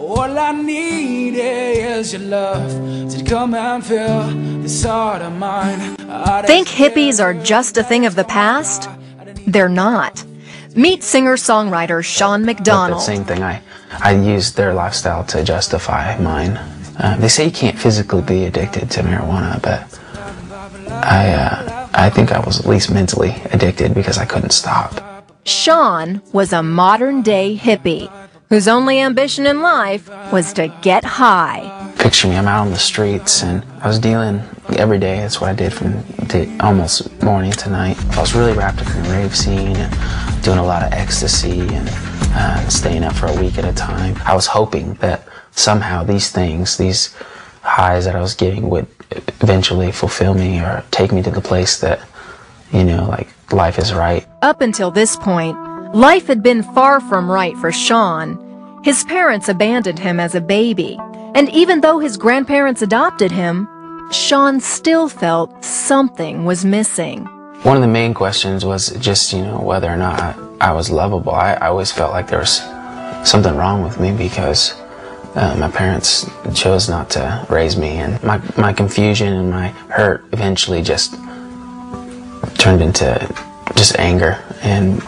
All I need is your love to come and fill this heart of mine. Think hippies are just a thing of the past? They're not. Meet singer-songwriter Shawn McDonald. But the same thing, I used their lifestyle to justify mine. They say you can't physically be addicted to marijuana, but I think I was at least mentally addicted because I couldn't stop. Shawn was a modern-day hippie whose only ambition in life was to get high. Picture me, I'm out on the streets, and I was dealing every day. That's what I did from almost morning to night. I was really wrapped up in the rave scene and doing a lot of ecstasy and staying up for a week at a time. I was hoping that somehow these things, these highs that I was getting would eventually fulfill me or take me to the place that, you know, like life is right. Up until this point, life had been far from right for Shawn. His parents abandoned him as a baby, and even though his grandparents adopted him, Shawn still felt something was missing. One of the main questions was just, you know, whether or not I was lovable. I always felt like there was something wrong with me because my parents chose not to raise me, and my confusion and my hurt eventually just turned into just anger and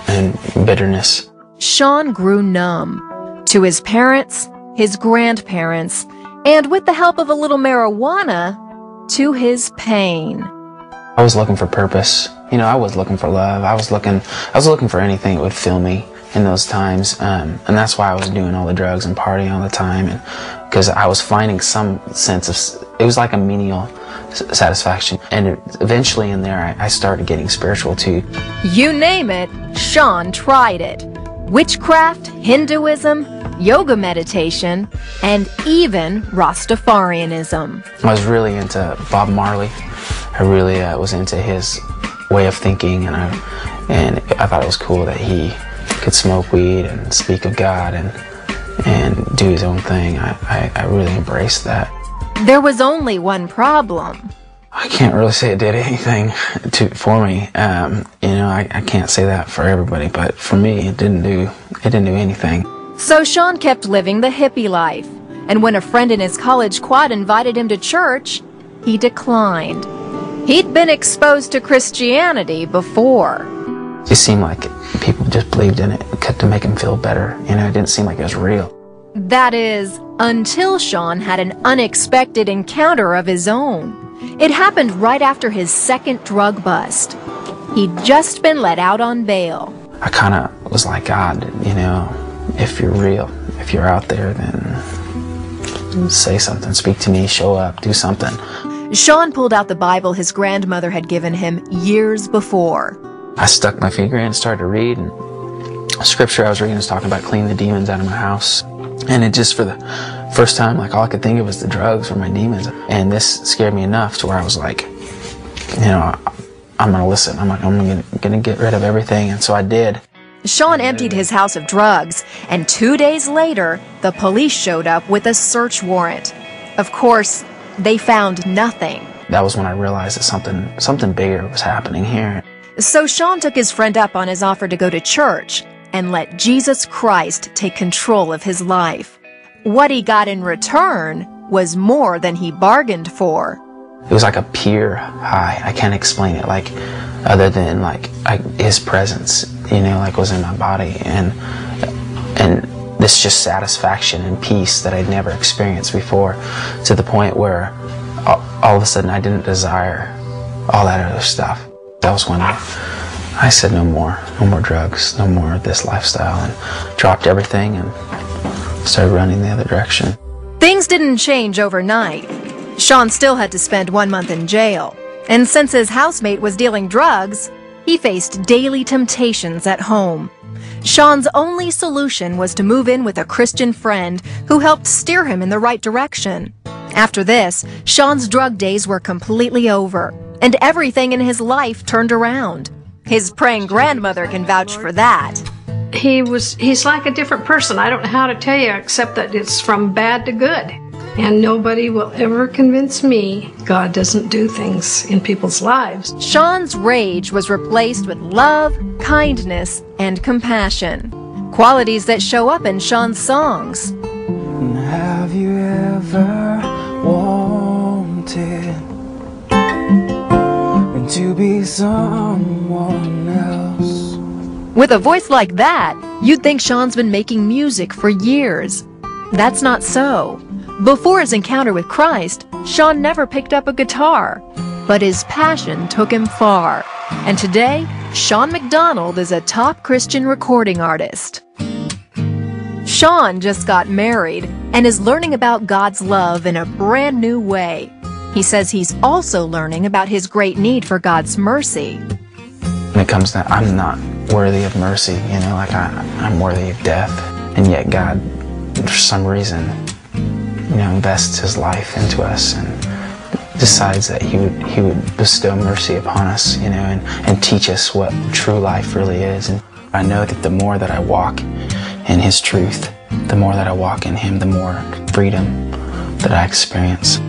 bitterness. Shawn grew numb to his parents, his grandparents, and with the help of a little marijuana, to his pain. I was looking for purpose. You know, I was looking for love. I was looking for anything that would fill me in those times, and that's why I was doing all the drugs and partying all the time, and because I was finding some sense of, it was like a menial satisfaction, and eventually in there I started getting spiritual too. You name it, Shawn tried it. Witchcraft, Hinduism, yoga meditation, and even Rastafarianism. I was really into Bob Marley. I really was into his way of thinking, and I thought it was cool that he could smoke weed and speak of God and do his own thing. I really embraced that. There was only one problem. I can't really say it did anything for me. You know, I can't say that for everybody, but for me, it didn't do anything. So Shawn kept living the hippie life, and when a friend in his college quad invited him to church, he declined. He'd been exposed to Christianity before. It just seemed like people just believed in it to make him feel better. You know, it didn't seem like it was real. That is, until Shawn had an unexpected encounter of his own. It happened right after his second drug bust. He'd just been let out on bail. I kind of was like, God, you know, if you're real, if you're out there, then say something, speak to me, show up, do something. Shawn pulled out the Bible his grandmother had given him years before. I stuck my finger in and started to read, and the scripture I was reading was talking about cleaning the demons out of my house. And it just, for the first time, like, all I could think of was the drugs or my demons. And this scared me enough to where I was like, you know, I'm going to listen. I'm going to get rid of everything. And so I did. Shawn emptied his house of drugs, and 2 days later, the police showed up with a search warrant. Of course, they found nothing. That was when I realized that something bigger was happening here. So Shawn took his friend up on his offer to go to church and let Jesus Christ take control of his life. What he got in return was more than he bargained for. It was like a pure high. I can't explain it, like, other than like his presence, you know, like, was in my body, and this just satisfaction and peace that I'd never experienced before, to the point where all of a sudden I didn't desire all that other stuff. That was when I said no more drugs, no more of this lifestyle, and dropped everything and started running the other direction. Things didn't change overnight. Shawn still had to spend 1 month in jail, and since his housemate was dealing drugs, he faced daily temptations at home. Shawn's only solution was to move in with a Christian friend who helped steer him in the right direction. After this, Shawn's drug days were completely over, and everything in his life turned around. His praying grandmother can vouch for that. He's like a different person. I don't know how to tell you, except that it's from bad to good. And nobody will ever convince me God doesn't do things in people's lives. Shawn's rage was replaced with love, kindness, and compassion, qualities that show up in Shawn's songs. And have you ever wanted to be someone else? With a voice like that, you'd think Shawn's been making music for years. That's not so. Before his encounter with Christ, Shawn never picked up a guitar, but his passion took him far. And today, Shawn McDonald is a top Christian recording artist. Shawn just got married and is learning about God's love in a brand new way. He says he's also learning about his great need for God's mercy. When it comes to, I'm not worthy of mercy, you know, like I'm worthy of death. And yet God, for some reason, you know, invests his life into us and decides that he would bestow mercy upon us, you know, and teach us what true life really is. And I know that the more that I walk in his truth, the more that I walk in him, the more freedom that I experience.